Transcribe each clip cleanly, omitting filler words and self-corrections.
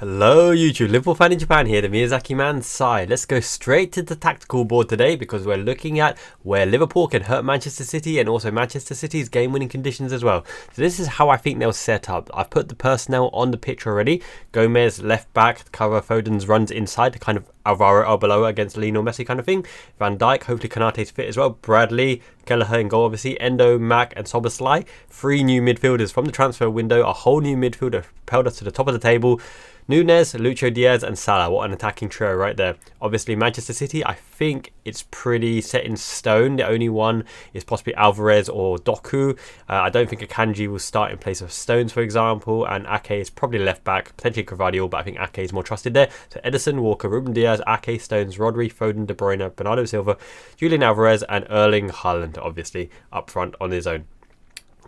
Hello YouTube, Liverpool fan in Japan here, the Miyazaki man Sai. Let's go straight to the tactical board today because we're looking at where Liverpool can hurt Manchester City and also Manchester City's game-winning conditions as well. So this is how I think they'll set up. I've put the personnel on the pitch already. Gomez left back to cover Foden's runs inside to kind of Alvaro Arbeloa against Lionel Messi kind of thing. Van Dijk, hopefully Konate's fit as well. Bradley, Kelleher in goal obviously. Endo, Mac and Szoboszlai. 3 new midfielders from the transfer window. A whole new midfielder propelled us to the top of the table. Nunes, Lucho Diaz and Salah. What an attacking trio right there. Obviously Manchester City, I think it's pretty set in stone. The only one is possibly Alvarez or Doku. I don't think Akanji will start in place of Stones, for example, and Ake is probably left back, potentially Gvardiol, but I think Ake is more trusted there. So Ederson, Walker, Ruben Diaz, Ake, Stones, Rodri, Foden, De Bruyne, Bernardo Silva, Julian Alvarez and Erling Haaland obviously up front on his own.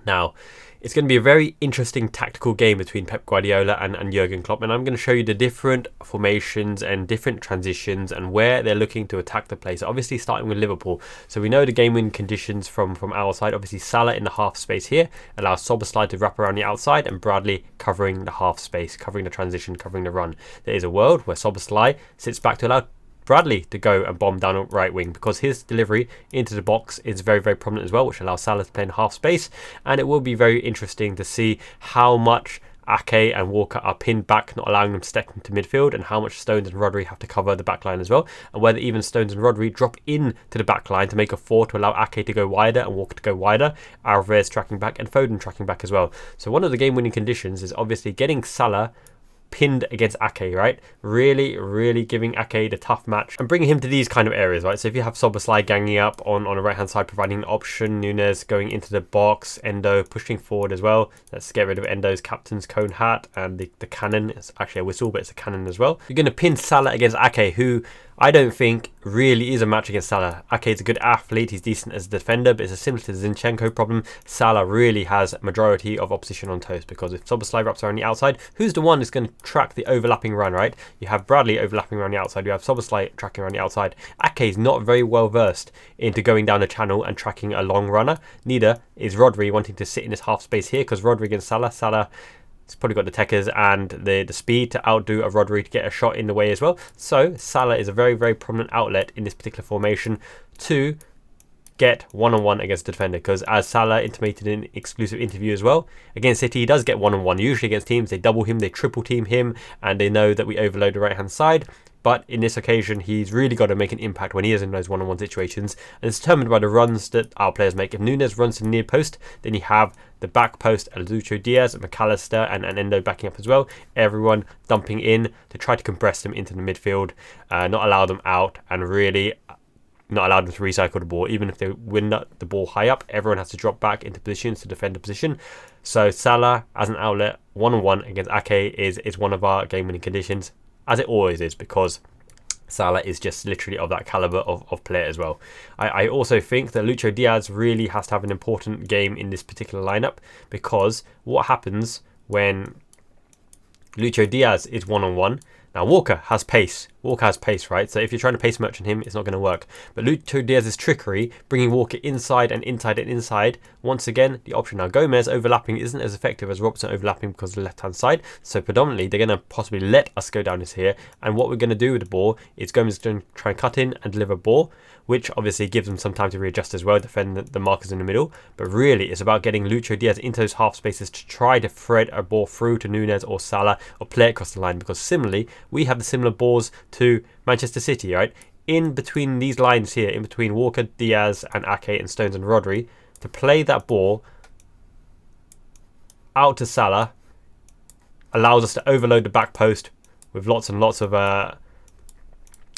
Now, it's going to be a very interesting tactical game between Pep Guardiola and Jurgen Klopp, and I'm going to show you the different formations and different transitions and where they're looking to attack the play. So obviously starting with Liverpool. So we know the game-win conditions from our side. Obviously Salah in the half space here allows Szoboszlai to wrap around the outside and Bradley covering the half space, covering the transition, covering the run. There is a world where Szoboszlai sits back to allow Bradley to go and bomb down a right wing because his delivery into the box is very, very prominent as well, which allows Salah to play in half space. And it will be very interesting to see how much Ake and Walker are pinned back, not allowing them to step into midfield, and how much Stones and Rodri have to cover the back line as well, and whether even Stones and Rodri drop in to the back line to make a 4 to allow Ake to go wider and Walker to go wider, Alvarez tracking back and Foden tracking back as well. So one of the game-winning conditions is obviously getting Salah pinned against Ake, right? Really giving Ake the tough match and bringing him to these kind of areas, right? So if you have Szoboszlai ganging up on the right hand side, providing an option, Nunes going into the box, Endo pushing forward as well. Let's get rid of Endo's captain's cone hat and the cannon. It's actually a whistle, but it's a cannon as well. You're going to pin Salah against Ake, who I don't think really is a match against Salah. Ake is a good athlete, he's decent as a defender, but it's a similar to the Zinchenko problem. Salah really has a majority of opposition on toast because if Szoboszlai wraps around the outside, who's the one that's going to track the overlapping run, right? You have Bradley overlapping around the outside, you have Szoboszlai tracking around the outside. Ake is not very well versed into going down the channel and tracking a long runner. Neither is Rodri wanting to sit in this half space here because Rodri against Salah, he's probably got the techers and the speed to outdo a Rodri to get a shot in the way as well. So Salah is a very prominent outlet in this particular formation to get one-on-one against the defender, because as Salah intimated in an exclusive interview as well, against City he does get one-on-one. Usually against teams they double him, they triple team him, and they know that we overload the right hand side. But in this occasion, he's really got to make an impact when he is in those one-on-one situations. And it's determined by the runs that our players make. If Nunes runs to the near post, then you have the back post, Lucho Diaz, McAllister and Endo backing up as well. Everyone dumping in to try to compress them into the midfield, not allow them out, and really not allow them to recycle the ball. Even if they win the ball high up, everyone has to drop back into positions to defend the position. So Salah as an outlet, one-on-one against Ake is one of our game-winning conditions, as it always is, because Salah is just literally of that caliber of player as well. I also think that Lucho Diaz really has to have an important game in this particular lineup, because what happens when Lucho Diaz is one-on-one? Now Walker has pace, right? So if you're trying to pace merchant him, it's not going to work. But Lucho Diaz's trickery, bringing Walker inside and inside, once again, the option. Now Gomez overlapping isn't as effective as Robertson overlapping because of the left-hand side. So predominantly, they're going to possibly let us go down this here. And what we're going to do with the ball is Gomez is going to try and cut in and deliver a ball, which obviously gives them some time to readjust as well, defend the markers in the middle. But really, it's about getting Lucho Diaz into those half spaces to try to thread a ball through to Nunes or Salah or play it across the line, because similarly, we have the similar balls to Manchester City, right? In between these lines here, in between Walker, Diaz and Ake and Stones and Rodri, to play that ball out to Salah allows us to overload the back post with lots and lots of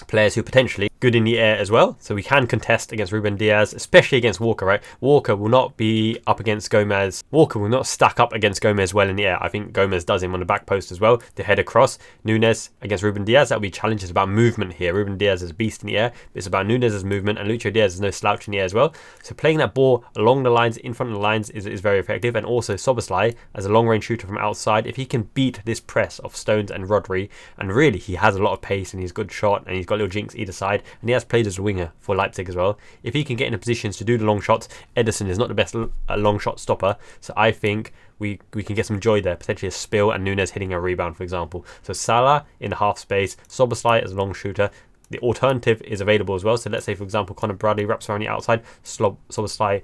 players who potentially good in the air as well. So we can contest against Ruben Diaz, especially against Walker, right? Walker will not be up against Gomez. Walker will not stack up against Gomez well in the air. I think Gomez does him on the back post as well. The head across. Nunes against Ruben Diaz, that'll be challenged. It's about movement here. Ruben Diaz is a beast in the air. It's about Nunes' movement, and Lucho Diaz is no slouch in the air as well. So playing that ball along the lines, in front of the lines is very effective. And also Szoboszlai as a long-range shooter from outside, if he can beat this press of Stones and Rodri, and really he has a lot of pace and he's a good shot and he's got little jinks either side, and he has played as a winger for Leipzig as well. If he can get in a positions to do the long shots, Ederson is not the best long shot stopper, so I think we can get some joy there, potentially a spill and Nunes hitting a rebound, for example. So Salah in the half space, Szoboszlai as a long shooter. The alternative is available as well. So let's say, for example, Conor Bradley wraps around the outside, Szoboszlai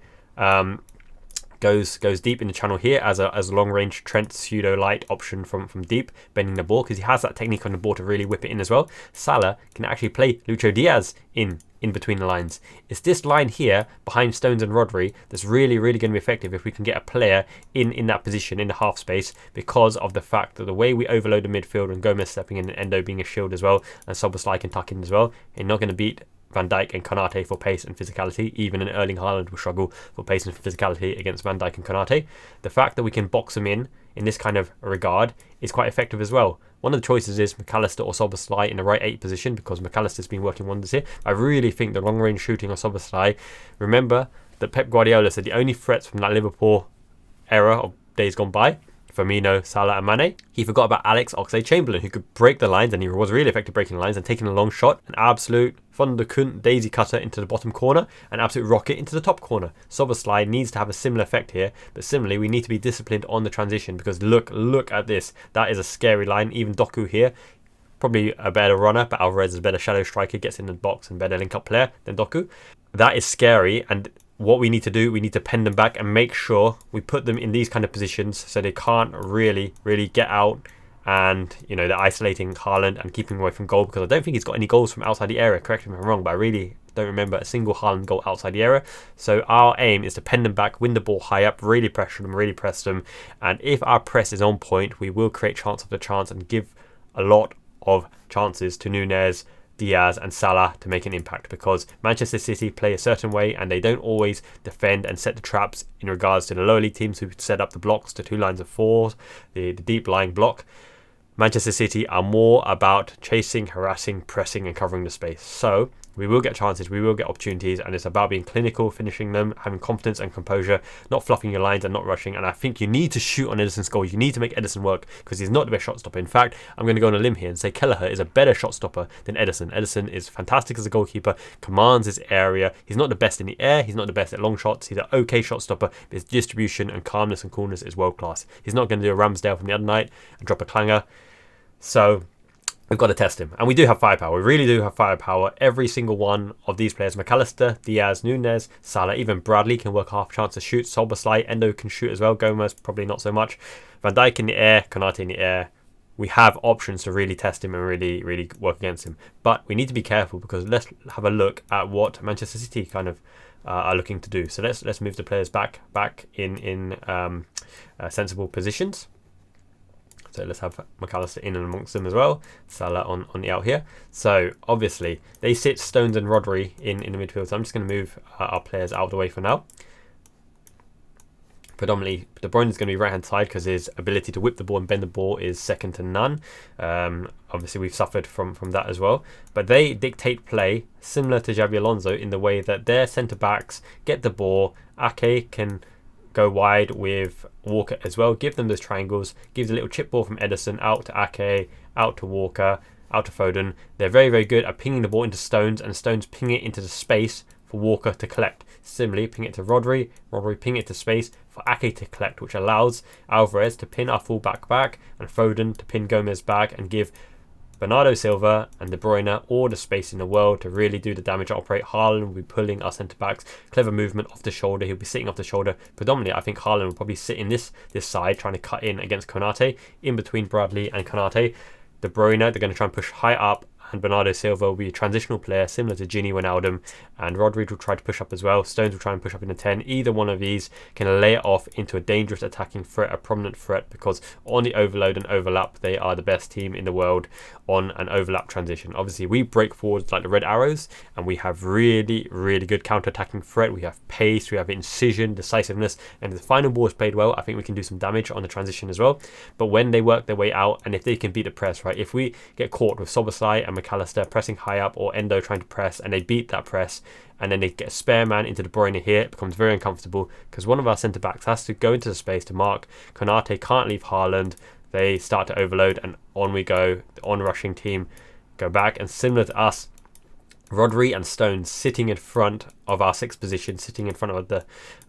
goes deep in the channel here as a long range Trent pseudo light option from deep, bending the ball, because he has that technique on the ball to really whip it in as well. Salah can actually play Lucho Diaz in between the lines. It's this line here behind Stones and Rodri that's really going to be effective if we can get a player in that position in the half space, because of the fact that the way we overload the midfield and Gomez stepping in and Endo being a shield as well, and Szoboszlai can tuck in as well, and not going to beat Van Dijk and Konate for pace and physicality. Even an Erling Haaland will struggle for pace and physicality against Van Dijk and Konate. The fact that we can box them in this kind of regard is quite effective as well. One of the choices is McAllister or Szoboszlai in the right 8 position, because McAllister's been working wonders here. I really think the long range shooting of Szoboszlai, remember that Pep Guardiola said the only threats from that Liverpool era of days gone by, Firmino, Salah and Mane. He forgot about Alex Oxlade-Chamberlain, who could break the lines, and he was really effective breaking the lines and taking a long shot, an absolute Thunderkunt daisy cutter into the bottom corner, an absolute rocket into the top corner. Szoboszlai needs to have a similar effect here, but similarly we need to be disciplined on the transition, because look at this. That is a scary line. Even Doku here, probably a better runner, but Alvarez is a better shadow striker, gets in the box and better link-up player than Doku. That is scary, and what we need to do, we need to pen them back and make sure we put them in these kind of positions so they can't really get out, and they're isolating Haaland and keeping away from goal, because I don't think he's got any goals from outside the area. Correct me if I'm wrong, but I really don't remember a single Haaland goal outside the area. So our aim is to pen them back, win the ball high up, really pressure them, really press them, and if our press is on point, we will create chance after chance and give a lot of chances to Nunes, Diaz and Salah to make an impact, because Manchester City play a certain way and they don't always defend and set the traps in regards to the lower league teams who set up the blocks, the 2 lines of 4, the deep lying block. Manchester City are more about chasing, harassing, pressing and covering the space. So we will get chances, we will get opportunities, and it's about being clinical, finishing them, having confidence and composure, not fluffing your lines and not rushing. And I think you need to shoot on Ederson's goal. You need to make Ederson work, because he's not the best shot stopper. In fact, I'm going to go on a limb here and say Kelleher is a better shot stopper than Ederson. Ederson is fantastic as a goalkeeper, commands his area. He's not the best in the air, he's not the best at long shots. He's an okay shot stopper, but his distribution and calmness and coolness is world class. He's not going to do a Ramsdale from the other night and drop a clanger. So we've got to test him, and we do have firepower. We really do have firepower. Every single one of these players, McAllister, Diaz, Nunes, Salah, even Bradley can work half chance to shoot. Szoboszlai, Endo can shoot as well. Gomez probably not so much. Van Dijk in the air, Konate in the air. We have options to really test him and really work against him. But we need to be careful, because let's have a look at what Manchester City kind of are looking to do. So let's move the players back in sensible positions. So let's have McAllister in and amongst them as well. Salah on the out here. So obviously they sit Stones and Rodri in the midfield. So I'm just going to move our players out of the way for now. Predominantly, De Bruyne is going to be right hand side, because his ability to whip the ball and bend the ball is second to none. Obviously we've suffered from that as well. But they dictate play similar to Xabi Alonso in the way that their centre backs get the ball. Ake can go wide with Walker as well, give them those triangles, gives a little chip ball from Ederson out to Ake, out to Walker, out to Foden. They're very good at pinging the ball into Stones, and Stones ping it into the space for Walker to collect. Similarly, ping it to Rodri ping it to space for Ake to collect, which allows Alvarez to pin our fullback back and Foden to pin Gomez back and give Bernardo Silva and De Bruyne all the space in the world to really do the damage and operate. Haaland will be pulling our centre-backs. Clever movement off the shoulder. He'll be sitting off the shoulder. Predominantly, I think Haaland will probably sit in this side, trying to cut in against Konate, in between Bradley and Konate. De Bruyne, they're going to try and push high up, and Bernardo Silva will be a transitional player similar to Gini Wijnaldum, and Rodri will try to push up as well. Stones will try and push up in the 10. Either one of these can lay it off into a dangerous attacking threat, a prominent threat, because on the overload and overlap, they are the best team in the world on an overlap transition. Obviously, we break forwards like the Red Arrows, and we have really good counter-attacking threat. We have pace, we have incision, decisiveness, and if the final ball is played well, I think we can do some damage on the transition as well. But when they work their way out, and if they can beat the press, right, if we get caught with Szoboszlai and McAllister pressing high up, or Endo trying to press, and they beat that press, and then they get a spare man into De Bruyne here, it becomes very uncomfortable, because one of our centre-backs has to go into the space to mark. Konate can't leave Haaland. They start to overload, and on we go. The on-rushing team go back, and similar to us, Rodri and Stones sitting in front of our sixth position, sitting in front of the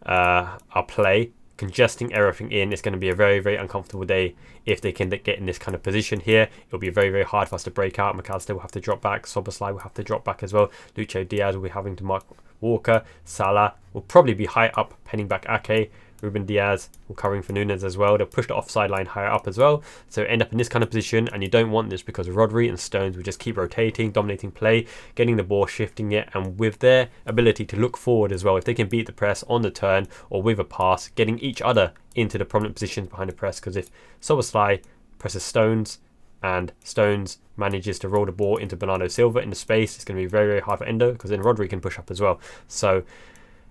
our play, congesting everything in. It's going to be a very, very uncomfortable day if they can get in this kind of position here. It'll be very, very hard for us to break out. McAllister will have to drop back. Szoboszlai will have to drop back as well. Lucho Diaz will be having to mark Walker. Salah will probably be high up, penning back Ake. Ruben Diaz will covering for Nunes as well. They'll push the offside line higher up as well. So end up in this kind of position, and you don't want this because Rodri and Stones will just keep rotating, dominating play, getting the ball, shifting it, and with their ability to look forward as well, if they can beat the press on the turn or with a pass, getting each other into the prominent positions behind the press. Because if Szoboszlai presses Stones and Stones manages to roll the ball into Bernardo Silva in the space, it's going to be very, very hard for Endo, because then Rodri can push up as well. So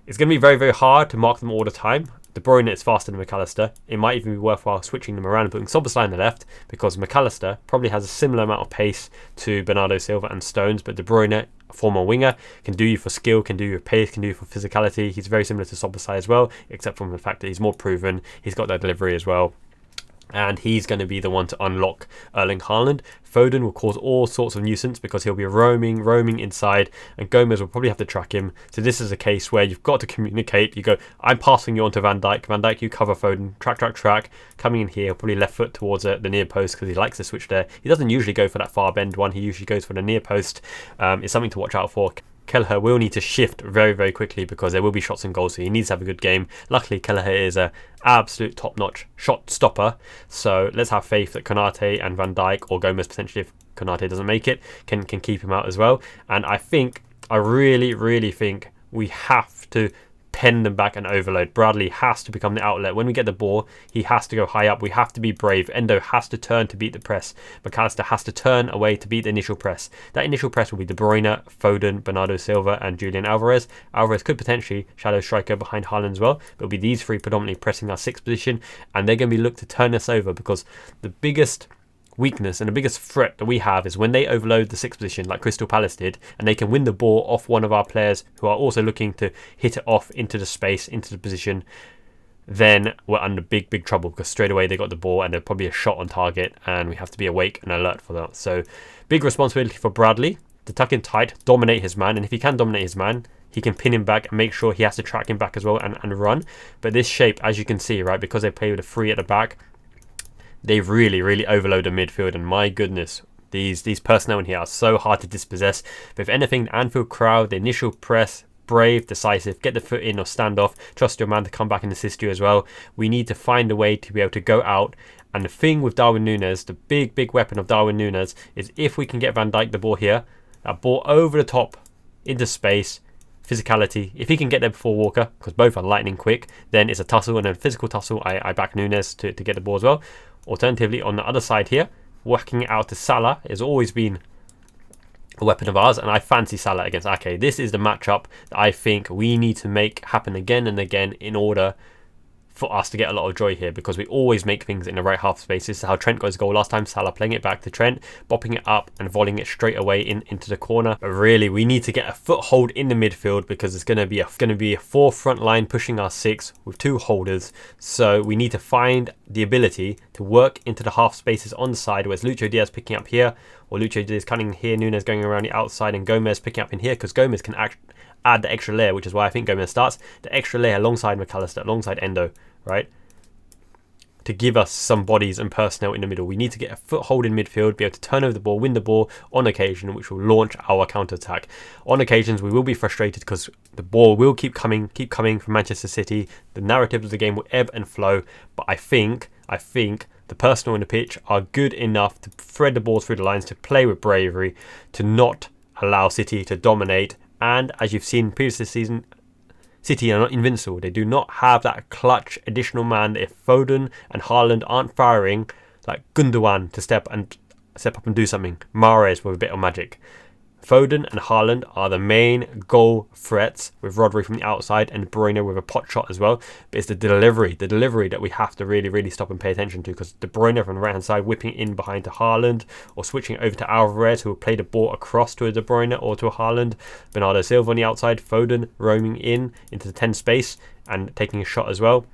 it's going to be very, very hard to mark them all the time. De Bruyne is faster than McAllister. It might even be worthwhile switching them around and putting Szoboszlai on the left, because McAllister probably has a similar amount of pace to Bernardo Silva and Stones, but De Bruyne, a former winger, can do you for skill, can do you for pace, can do you for physicality. He's very similar to Szoboszlai as well, except from the fact that he's more proven. He's got that delivery as well. And he's going to be the one to unlock Erling Haaland. Foden will cause all sorts of nuisance because he'll be roaming inside, and Gomez will probably have to track him. So this is a case where you've got to communicate. You go, I'm passing you on to Van Dijk. Van Dijk, you cover Foden. Track. Coming in here, probably left foot towards the near post because he likes to switch there. He doesn't usually go for that far bend one. He usually goes for the near post. It's something to watch out for. Kelleher will need to shift very, very quickly because there will be shots and goals, so he needs to have a good game. Luckily, Kelleher is an absolute top-notch shot stopper, so let's have faith that Konate and Van Dijk, or Gomez potentially if Konate doesn't make it, can keep him out as well. And I really, really think we have to pen them back and overload. Bradley has to become the outlet. When we get the ball, he has to go high up. We have to be brave. Endo has to turn to beat the press. McAllister has to turn away to beat the initial press. That initial press will be De Bruyne, Foden, Bernardo Silva and Julian Alvarez. Alvarez could potentially shadow striker behind Haaland as well, but it'll be these three predominantly pressing our sixth position, and they're going to be looked to turn us over, because the biggest weakness and the biggest threat that we have is when they overload the sixth position like Crystal Palace did, and they can win the ball off one of our players who are also looking to hit it off into the space, into the position, then we're under big trouble, because straight away they got the ball and they're probably a shot on target, and we have to be awake and alert for that. So big responsibility for Bradley to tuck in tight, dominate his man, and if he can dominate his man, he can pin him back and make sure he has to track him back as well and run. But this shape, as you can see, right, because they play with a three at the back, they've really overloaded midfield, and my goodness, these personnel in here are so hard to dispossess. But if anything, the Anfield crowd, the initial press, brave, decisive, get the foot in or stand off, trust your man to come back and assist you as well. We need to find a way to be able to go out. And the thing with Darwin Núñez, the big weapon of Darwin Núñez, is if we can get Van Dijk the ball here, that ball over the top into space, physicality. If he can get there before Walker, because both are lightning quick, then it's a tussle, and a physical tussle. I back Núñez to get the ball as well. Alternatively, on the other side here, whacking it out to Salah has always been a weapon of ours, and I fancy Salah against Ake. This is the matchup that I think we need to make happen again and again in order for us to get a lot of joy here, because we always make things in the right half space. This is how Trent got his goal last time. Salah playing it back to Trent, bopping it up and volleying it straight away into the corner. But really, we need to get a foothold in the midfield, because it's going to be a four front line pushing our six with two holders. So we need to find the ability to work into the half spaces on the side, where it's Lucho Diaz picking up here, or Lucho Diaz cutting here, Núñez going around the outside, and Gomez picking up in here, because Gomez can add the extra layer, which is why I think Gomez starts the extra layer alongside McAllister, alongside Endo, right, to give us some bodies and personnel in the middle. We need to get a foothold in midfield, be able to turn over the ball, win the ball on occasion, which will launch our counter-attack. On occasions, we will be frustrated because the ball will keep coming from Manchester City. The narrative of the game will ebb and flow, but I think the personnel in the pitch are good enough to thread the ball through the lines, to play with bravery, to not allow City to dominate. And as you've seen previous this season, City are not invincible. They do not have that clutch additional man that if Foden and Haaland aren't firing, like Gundogan to step up and do something. Mahrez with a bit of magic. Foden and Haaland are the main goal threats, with Rodri from the outside and De Bruyne with a pot shot as well. But it's the delivery that we have to really stop and pay attention to, because De Bruyne from the right hand side whipping in behind to Haaland, or switching over to Alvarez, who will play the ball across to a De Bruyne or to a Haaland. Bernardo Silva on the outside, Foden roaming into the 10 space and taking a shot as well.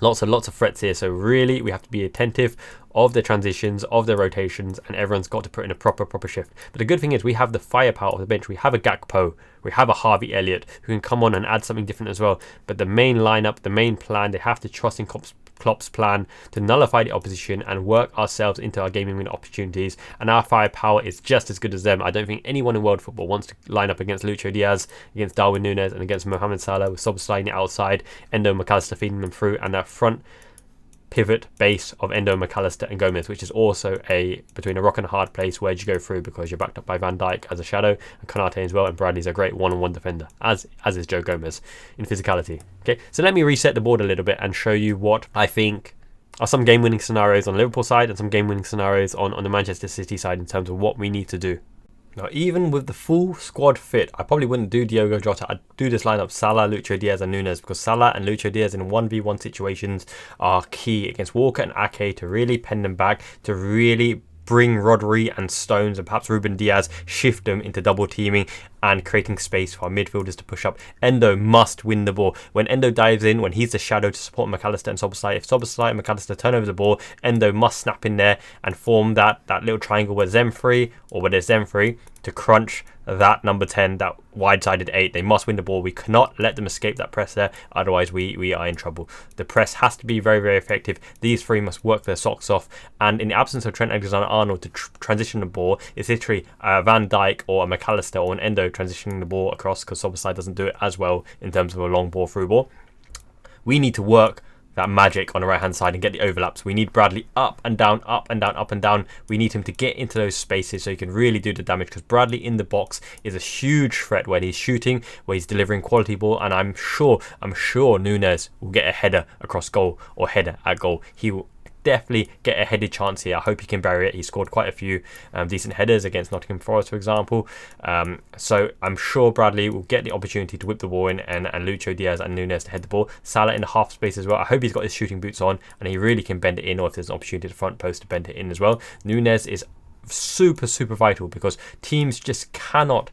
Lots and lots of threats here, so really we have to be attentive of the transitions, of the rotations, and everyone's got to put in a proper shift. But the good thing is we have the firepower of the bench. We have a Gakpo, we have a Harvey Elliott who can come on and add something different as well. But the main lineup, the main plan, they have to trust in Klopp's plan to nullify the opposition and work ourselves into our gaming win opportunities, and our firepower is just as good as them. I don't think anyone in world football wants to line up against Lucho Diaz, against Darwin Núñez, and against Mohamed Salah with Szoboszlai outside, Endo and McAllister feeding them through, and that front pivot base of Endo, McAllister and Gomez, which is also between a rock and a hard place. Where do you go through, because you're backed up by Van Dijk as a shadow, and Konate as well, and Bradley's a great one-on-one defender, as is Joe Gomez in physicality. Okay, so let me reset the board a little bit and show you what I think are some game-winning scenarios on the Liverpool side and some game-winning scenarios on the Manchester City side in terms of what we need to do. Now, even with the full squad fit, I probably wouldn't do Diogo Jota. I'd do this lineup Salah, Lucho Diaz and Núñez, because Salah and Lucho Diaz in 1v1 situations are key against Walker and Ake to really pen them back, to really bring Rodri and Stones and perhaps Ruben Diaz, shift them into double teaming and creating space for our midfielders to push up. Endo must win the ball. When Endo dives in, when he's the shadow to support McAllister and Szoboszlai, if Szoboszlai and McAllister turn over the ball, Endo must snap in there and form that little triangle where Zemfree, or where there's Zemfree, to crunch that number 10, that wide-sided 8. They must win the ball. We cannot let them escape that press there, otherwise we are in trouble. The press has to be very effective. These three must work their socks off, and in the absence of Trent Alexander-Arnold to transition the ball, it's literally Van Dijk or a McAllister or an Endo transitioning the ball across, because Szoboszlai doesn't do it as well in terms of a long ball through ball. We need to work that magic on the right hand side and get the overlaps. We need Bradley up and down, up and down, up and down. We need him to get into those spaces so he can really do the damage, because Bradley in the box is a huge threat when he's shooting, where he's delivering quality ball, and I'm sure Núñez will get a header across goal or header at goal. He will definitely get a headed chance here. I hope he can bury it. He scored quite a few decent headers against Nottingham Forest, for example. So I'm sure Bradley will get the opportunity to whip the ball in, and Lucho Diaz and Núñez to head the ball. Salah in the half space as well. I hope he's got his shooting boots on and he really can bend it in, or if there's an opportunity to front post to bend it in as well. Núñez is super vital, because teams just cannot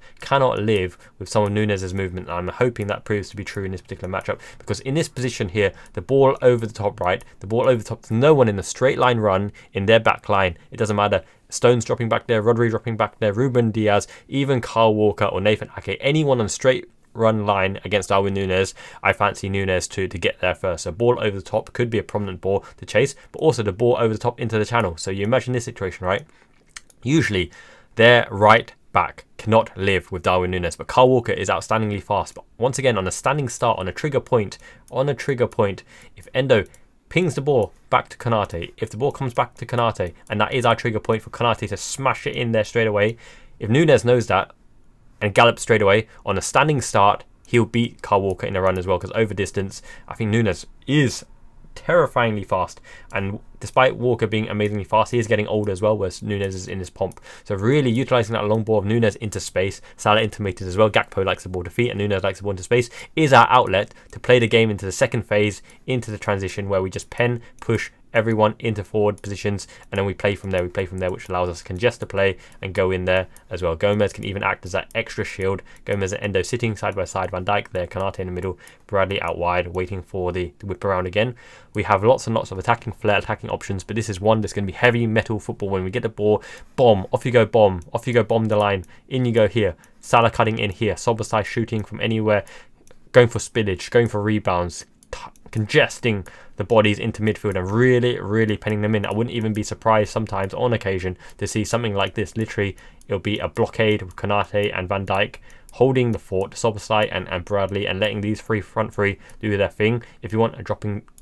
live with some of Núñez's movement. I'm hoping that proves to be true in this particular matchup, because in this position here, the ball over the top right, the ball over the top, there's no one in a straight line run in their back line. It doesn't matter. Stones dropping back there, Rodri dropping back there, Ruben Diaz, even Kyle Walker or Nathan Ake, anyone on a straight run line against Darwin Núñez, I fancy Núñez to get there first. So ball over the top could be a prominent ball to chase, but also the ball over the top into the channel. So you imagine this situation, right? Usually their right back cannot live with Darwin Núñez, but Kyle Walker is outstandingly fast. But once again, on a standing start, on a trigger point, if Endo pings the ball back to Konate, if the ball comes back to Konate, and that is our trigger point for Konate to smash it in there straight away, if Núñez knows that and gallops straight away on a standing start, he'll beat Kyle Walker in a run as well, because over distance, I think Núñez is terrifyingly fast, and despite Walker being amazingly fast, he is getting older as well, whereas Núñez is in his pomp. So really utilising that long ball of Núñez into space, Salah into meters as well, Gakpo likes the ball to feet and Núñez likes the ball into space, is our outlet to play the game into the second phase, into the transition, where we just pen, push everyone into forward positions, and then we play from there, which allows us to congest the play and go in there as well. Gomez can even act as that extra shield. Gomez and Endo sitting side by side, Van Dijk there, Konate in the middle, Bradley out wide waiting for the whip around again. We have lots and lots of attacking flair, attacking options, but this is one that's going to be heavy metal football. When we get the ball, bomb, off you go, bomb the line, in you go here, Salah cutting in here, Szoboszlai shooting from anywhere, going for spillage, going for rebounds, congesting the bodies into midfield and really penning them in. I wouldn't even be surprised sometimes on occasion to see something like this. Literally, it'll be a blockade with Konate and Van Dijk holding the fort, Szoboszlai and Bradley, and letting these front three do their thing. If you want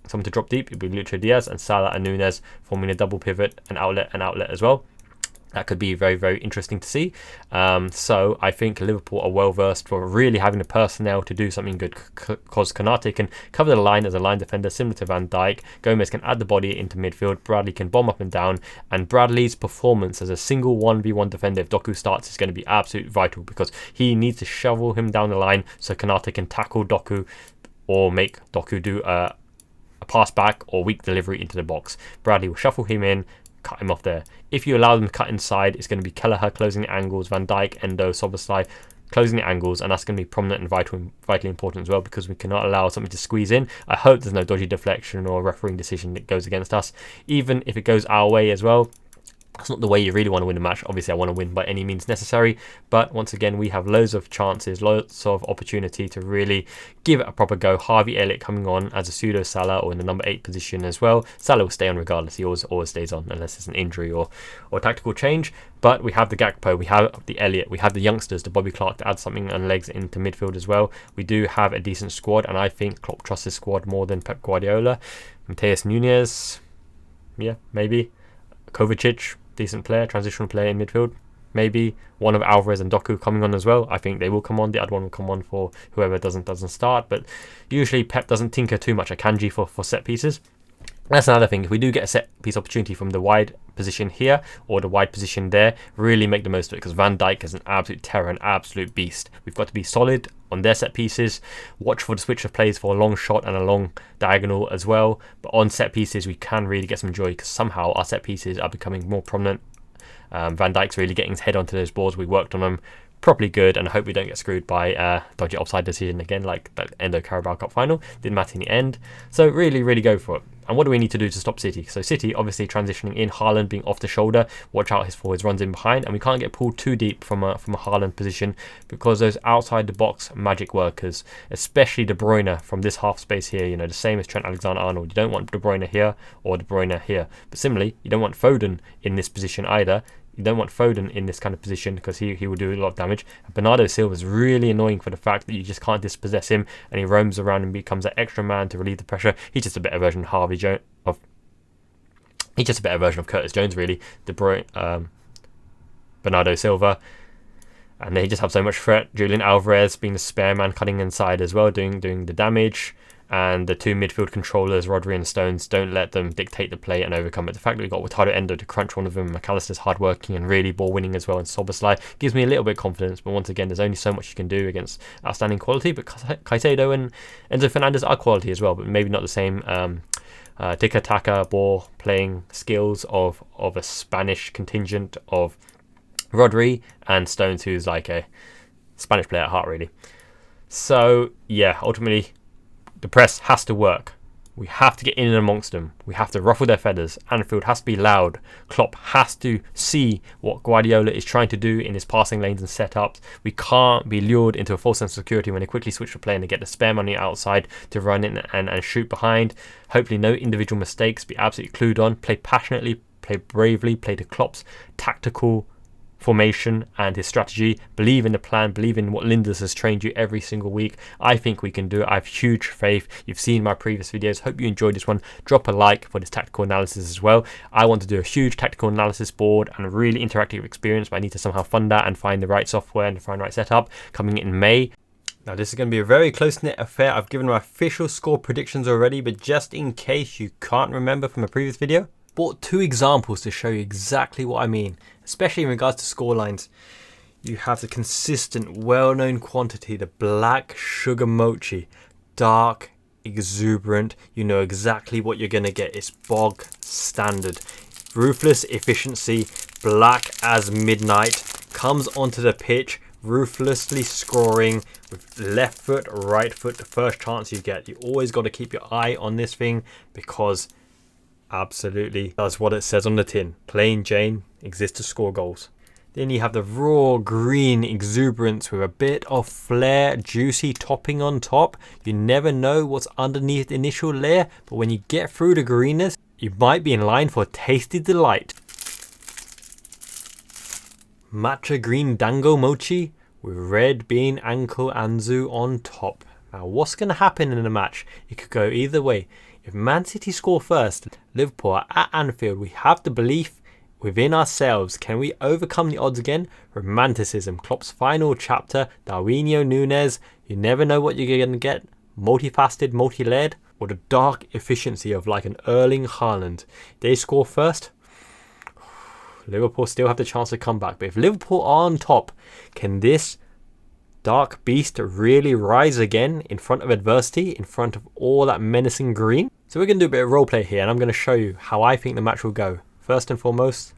someone to drop deep, it'll be Lucho Diaz and Salah and Núñez forming a double pivot, an outlet as well. That could be very interesting to see. So I think Liverpool are well versed for really having the personnel to do something good, because Konate can cover the line as a line defender similar to Van Dijk. Gomez can add the body into midfield. Bradley can bomb up and down, and Bradley's performance as a single 1v1 defender if Doku starts is going to be absolutely vital, because he needs to shovel him down the line so Konate can tackle Doku or make Doku do a pass back or weak delivery into the box. Bradley will shuffle him in, cut him off there. If you allow them to cut inside, it's going to be Kelleher closing the angles, Van Dijk, Endo, Szoboszlai closing the angles, and that's going to be prominent and vitally important as well, because we cannot allow something to squeeze in. I hope there's no dodgy deflection or refereeing decision that goes against us, even if it goes our way as well. That's not the way you really want to win a match. Obviously, I want to win by any means necessary, but once again, we have loads of chances, loads of opportunity to really give it a proper go. Harvey Elliott coming on as a pseudo Salah, or in the number 8 position as well. Salah will stay on regardless. He always stays on unless it's an injury or tactical change. But we have the Gakpo, we have the Elliott, we have the youngsters, the Bobby Clark, to add something and legs into midfield as well. We do have a decent squad, and I think Klopp trusts his squad more than Pep Guardiola. Mateus Nunes, yeah, maybe. Kovacic, decent player, transitional player in midfield. Maybe one of Alvarez and Doku coming on as well. I think they will come on. The other one will come on for whoever doesn't start. But usually Pep doesn't tinker too much at Kanji for set pieces. That's another thing. If we do get a set piece opportunity from the wide position here or the wide position there, really make the most of it, because Van Dijk is an absolute terror, an absolute beast. We've got to be solid on their set pieces. Watch for the switch of plays for a long shot and a long diagonal as well. But on set pieces, we can really get some joy, because somehow our set pieces are becoming more prominent. Van Dijk's really getting his head onto those balls. We worked on them properly good, and I hope we don't get screwed by a dodgy offside decision again, like that Endo Carabao Cup final. Didn't matter in the end. So really go for it. And what do we need to do to stop City? So City obviously transitioning in, Haaland being off the shoulder. Watch out for his runs in behind, and we can't get pulled too deep from a Haaland position, because those outside the box magic workers, especially De Bruyne from this half space here, you know, the same as Trent Alexander-Arnold. You don't want De Bruyne here or De Bruyne here. But similarly, you don't want Foden in this position either. You don't want Foden in this kind of position, because he will do a lot of damage. And Bernardo Silva is really annoying for the fact that you just can't dispossess him, and he roams around and becomes an extra man to relieve the pressure. He's just a better version of he's just a better version of Curtis Jones, really. De Bruyne, Bernardo Silva, and they just have so much threat. Julian Alvarez being the spare man, cutting inside as well, doing the damage. And the two midfield controllers, Rodri and Stones, don't let them dictate the play and overcome it. The fact that we got Wataru Endo to crunch one of them, McAllister's hardworking and really ball winning as well, and Soboslai gives me a little bit of confidence. But once again, there's only so much you can do against outstanding quality. But Caicedo and Enzo Fernandez are quality as well, but maybe not the same tiki-taka ball playing skills of a Spanish contingent of Rodri and Stones, who's like a Spanish player at heart, really. So yeah, ultimately, the press has to work. We have to get in and amongst them. We have to ruffle their feathers. Anfield has to be loud. Klopp has to see what Guardiola is trying to do in his passing lanes and setups. We can't be lured into a false sense of security when they quickly switch the play and they get the spare money outside to run in and shoot behind. Hopefully no individual mistakes. Be absolutely clued on. Play passionately. Play bravely. Play to Klopp's tactical formation and his strategy. Believe in the plan, believe in what Linders has trained you every single week. I think we can do it. I have huge faith. You've seen my previous videos. Hope you enjoyed this one. Drop a like for this tactical analysis as well. I want to do a huge tactical analysis board and a really interactive experience, but I need to somehow fund that and find the right software and find the right setup, coming in May. Now this is going to be a very close-knit affair. I've given my official score predictions already, but just in case you can't remember from a previous video, brought two examples to show you exactly what I mean, especially in regards to scorelines. You have the consistent, well-known quantity, the black sugar mochi, dark, exuberant. You know exactly what you're going to get. It's bog standard. Ruthless efficiency, black as midnight, comes onto the pitch, ruthlessly scoring with left foot, right foot, the first chance you get. You always got to keep your eye on this thing, because absolutely that's what it says on the tin. Plain Jane exists to score goals. Then you have the raw green exuberance with a bit of flair, juicy topping on top. You never know what's underneath the initial layer, but when you get through the greenness, you might be in line for a tasty delight. Matcha green dango mochi with red bean anko anzu on top. Now what's going to happen in the match? It could go either way. If Man City score first, Liverpool are at Anfield, we have the belief within ourselves. Can we overcome the odds again? Romanticism, Klopp's final chapter, Darwinho Núñez. You never know what you're going to get. Multifaceted, multi-layered, or the dark efficiency of like an Erling Haaland. They score first, Liverpool still have the chance to come back. But if Liverpool are on top, can this dark beast really rise again in front of adversity, in front of all that menacing green? So we're going to do a bit of roleplay here, and I'm going to show you how I think the match will go. First and foremost,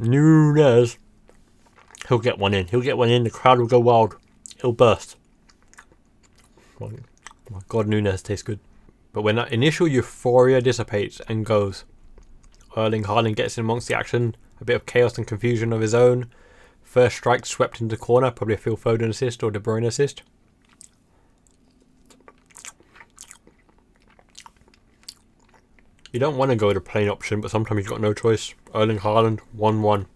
Núñez. He'll get one in. He'll get one in. The crowd will go wild. He'll burst. Oh my God, Nunes tastes good. But when that initial euphoria dissipates and goes, Erling Haaland gets in amongst the action. A bit of chaos and confusion of his own. First strike swept into the corner. Probably a Phil Foden assist or De Bruyne assist. You don't want to go with a plain option, but sometimes you've got no choice. Erling Haaland, 1-1.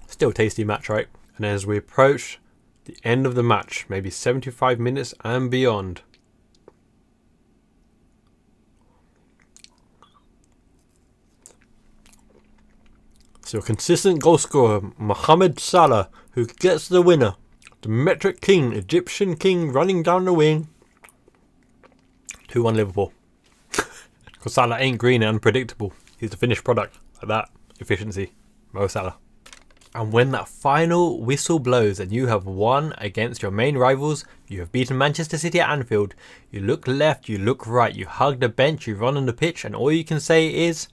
Still a tasty match, right? And as we approach the end of the match, maybe 75 minutes and beyond, so consistent goal scorer Mohamed Salah, who gets the winner. The metric king, Egyptian king, running down the wing. 2-1 Liverpool. Because Salah ain't green and unpredictable. He's the finished product. Like that. Efficiency. Mo Salah. And when that final whistle blows and you have won against your main rivals, you have beaten Manchester City at Anfield, you look left, you look right, you hug the bench, you run on the pitch, and all you can say is...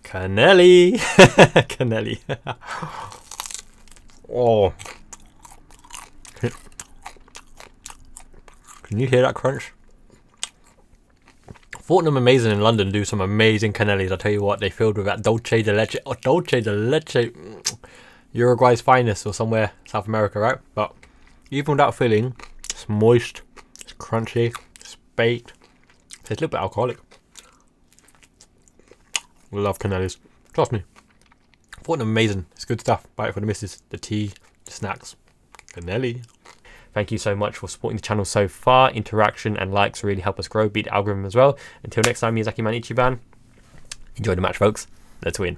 Canelli! Canelli. Oh. Can you hear that crunch? Fortnum and Mason in London do some amazing Canellis. I'll tell you what, they filled with that Dolce de Leche. Oh, Dolce de Leche. Uruguay's finest, or somewhere South America, right? But even without filling, it's moist, it's crunchy, it's baked. It's a little bit alcoholic. Love Canellis. Trust me. Fortnum and Mason. It's good stuff. Buy it for the missus. The tea, the snacks. Canelli. Thank you so much for supporting the channel so far. Interaction and likes really help us grow, beat the algorithm as well. Until next time, Miyazaki Man Ichiban. Enjoy the match, folks. Let's win.